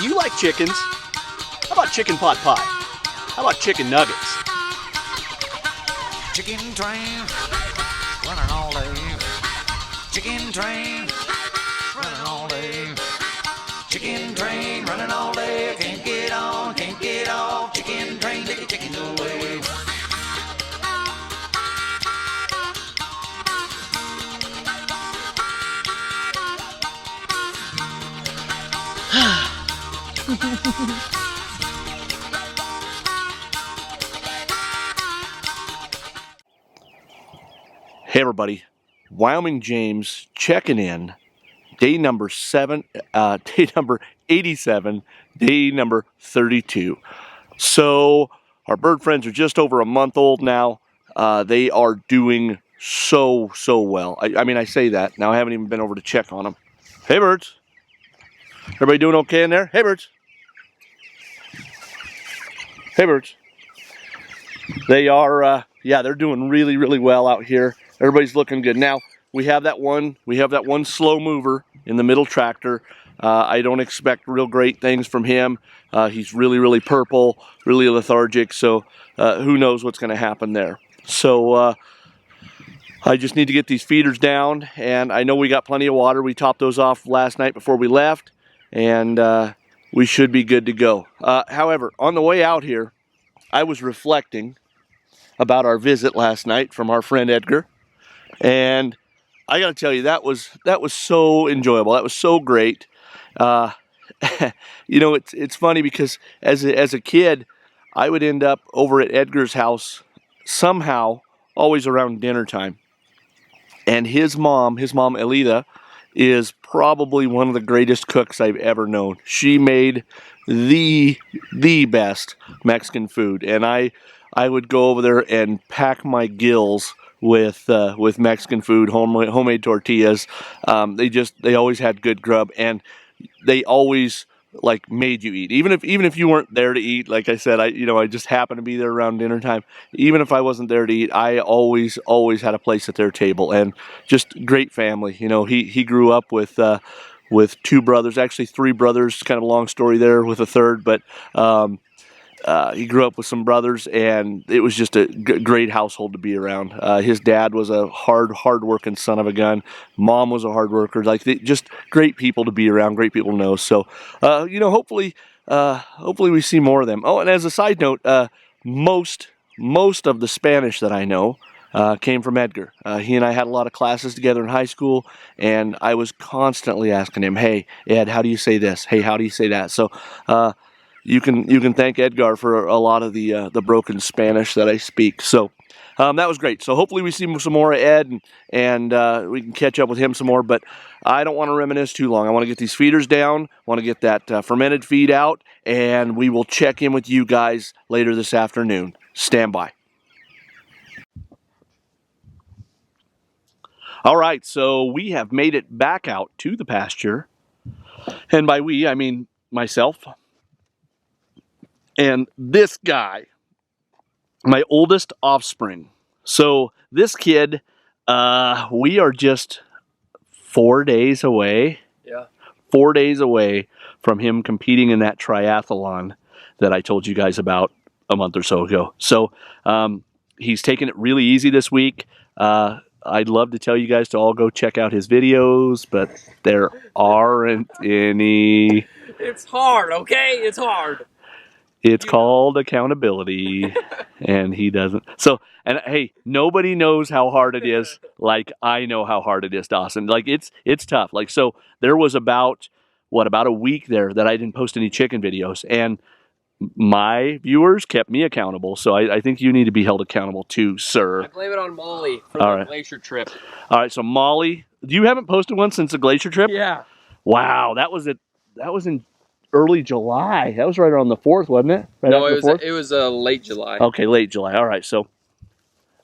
do you like chickens? How about chicken pot pie? How about chicken nuggets? Chicken train, running all day. Chicken train, running all day. Chicken train, running all day. Can't get on, can't get off. Chicken train, take the chickens away. Hey everybody, Wyoming James checking in. Day number 87, day number 32. So our bird friends are just over a month old now. They are doing so well. I mean, I say that now. I haven't even been over to check on them. Hey birds, everybody doing okay in there? Hey birds. Hey birds. They are, yeah, they're doing really well out here. Everybody's looking good. Now we have that one slow mover in the middle tractor. I don't expect real great things from him. He's really purple, really lethargic. So who knows what's going to happen there. So I just need to get these feeders down, and I know we got plenty of water. We topped those off last night before we left, and we should be good to go. However, on the way out here, I was reflecting about our visit last night from our friend Edgar, and I got to tell you, that was so enjoyable. That was so great. You know, it's funny because as a kid, I would end up over at Edgar's house somehow, always around dinner time. And his mom Elida, is probably one of the greatest cooks I've ever known. She made the best Mexican food, and I would go over there and pack my gills with Mexican food, homemade tortillas. They always had good grub, and they always like made you eat. Even if you weren't there to eat, like I said, I just happened to be there around dinner time. Even if I wasn't there to eat, I always had a place at their table, and just great family. You know, he grew up with two brothers, actually three brothers. Kind of a long story there with a third, but he grew up with some brothers, and it was just a great household to be around. His dad was a hard-working son of a gun. Mom was a hard worker. Like, just great people to be around, great people to know. So, hopefully we see more of them. Oh, and as a side note, most of the Spanish that I know came from Edgar. He and I had a lot of classes together in high school, and I was constantly asking him, "Hey, Ed, how do you say this? Hey, how do you say that?" So, you can thank Edgar for a lot of the broken Spanish that I speak. So that was great. So hopefully we see some more of Ed, and we can catch up with him some more. But I don't want to reminisce too long. I want to get these feeders down. Want to get that fermented feed out, and we will check in with you guys later this afternoon. Stand by. All right, so we have made it back out to the pasture, and by we I mean myself. And this guy, my oldest offspring. So this kid, we are just 4 days away. Yeah. 4 days away from him competing in that triathlon that I told you guys about a month or so ago. So he's taking it really easy this week. I'd love to tell you guys to all go check out his videos, but there aren't any. It's hard, okay? It's hard. It's called accountability, and he doesn't. So, and hey, nobody knows how hard it is like I know how hard it is, Dawson. Like, it's tough. Like, so there was about a week there that I didn't post any chicken videos, and my viewers kept me accountable. So I think you need to be held accountable too, sir. I blame it on Molly for the glacier trip. All right, so Molly, you haven't posted one since the glacier trip? Yeah. Wow, that was in early July. That was right around the 4th, wasn't it? Right No, after it was late July. Okay, late July. All right, so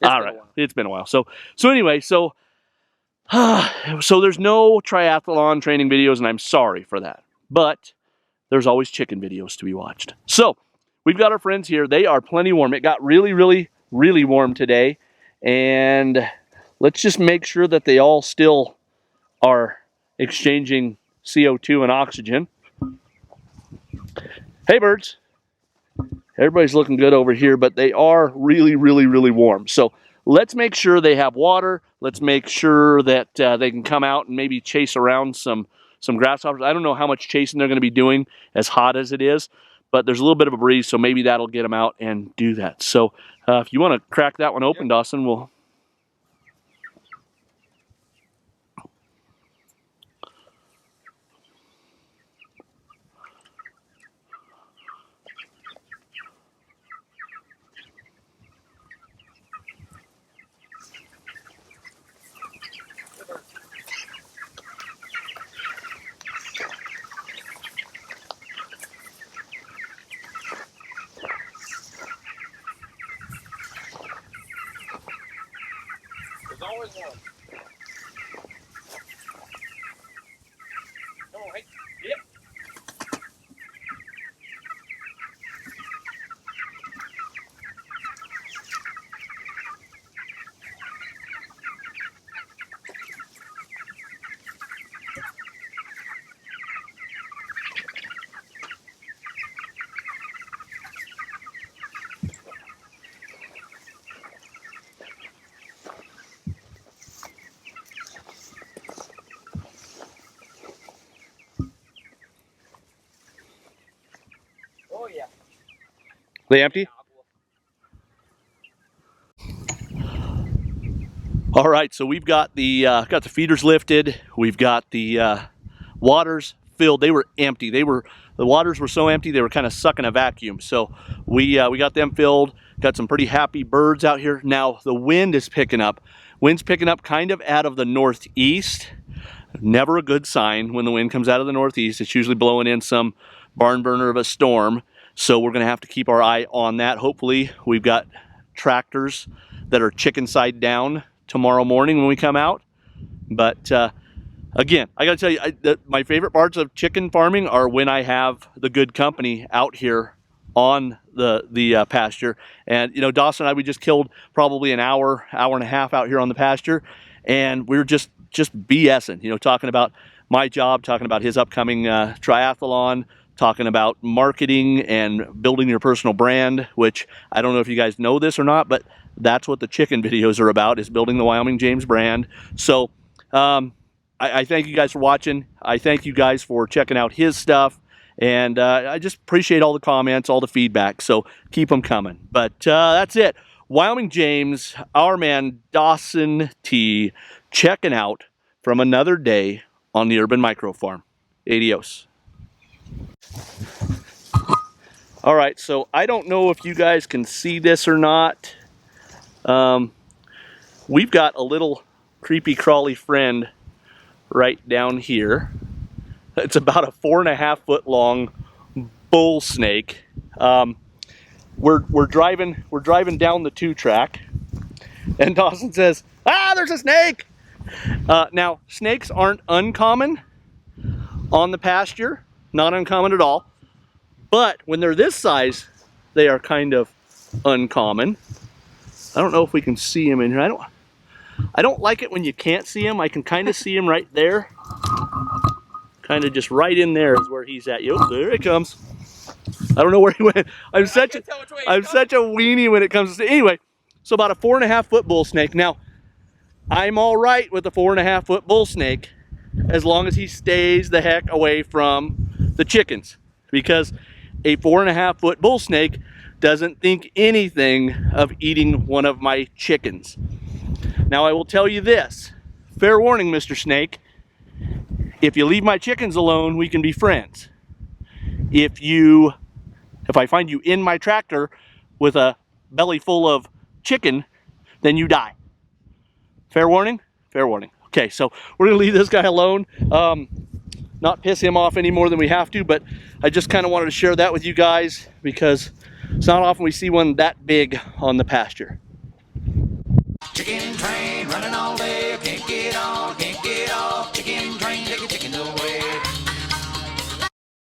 it's been a while. So anyway, so there's no triathlon training videos, and I'm sorry for that. But there's always chicken videos to be watched. So we've got our friends here. They are plenty warm. It got really warm today, and let's just make sure that they all still are exchanging CO2 and oxygen. Hey, birds. Everybody's looking good over here, but they are really, really, really warm. So let's make sure they have water. Let's make sure that they can come out and maybe chase around some grasshoppers. I don't know how much chasing they're going to be doing as hot as it is, but there's a little bit of a breeze, so maybe that'll get them out and do that. So if you want to crack that one open, Dawson, we'll... There's always one. Come on, hey. Yep. Oh yeah. They empty? All right, so we've got the feeders lifted. We've got the waters filled. They were empty. The waters were so empty they were kind of sucking a vacuum. So we got them filled. Got some pretty happy birds out here. Now the wind is picking up. Wind's picking up kind of out of the northeast. Never a good sign when the wind comes out of the northeast. It's usually blowing in some barn burner of a storm. So we're going to have to keep our eye on that. Hopefully we've got tractors that are chicken side down tomorrow morning when we come out. But again, I got to tell you, my favorite parts of chicken farming are when I have the good company out here on the pasture. And you know, Dawson and I, we just killed probably an hour and a half out here on the pasture, and we were just BSing, you know, talking about my job, talking about his upcoming triathlon, talking about marketing and building your personal brand, which I don't know if you guys know this or not, but that's what the chicken videos are about, is building the Wyoming James brand. So I thank you guys for watching. I thank you guys for checking out his stuff. And I just appreciate all the comments, all the feedback. So keep them coming. But that's it. Wyoming James, our man Dawson T, checking out from another day on the Urban Micro Farm. Adios. All right, so I don't know if you guys can see this or not. We've got a little creepy crawly friend right down here. It's about a 4.5 foot long bull snake. We're driving down the 2-track, and Dawson says, "Ah, there's a snake!" Now, snakes aren't uncommon on the pasture, not uncommon at all. But when they're this size, they are kind of uncommon. I don't know if we can see him in here. I don't like it when you can't see him. I can kind of see him right there. Kind of just right in there is where he's at. Yo, there he comes. I don't know where he went. I'm such a weenie when it comes to... Anyway, so about a 4.5 foot bull snake. Now, I'm all right with a 4.5 foot bull snake as long as he stays the heck away from the chickens, because a 4.5 foot bull snake doesn't think anything of eating one of my chickens. Now, I will tell you this. Fair warning, Mr. Snake. If you leave my chickens alone, we can be friends. If I find you in my tractor with a belly full of chicken, then you die. Fair warning? Fair warning. Okay, so we're gonna leave this guy alone. Not piss him off any more than we have to, but I just kind of wanted to share that with you guys because it's not often we see one that big on the pasture. Chicken train running all day, can't get on,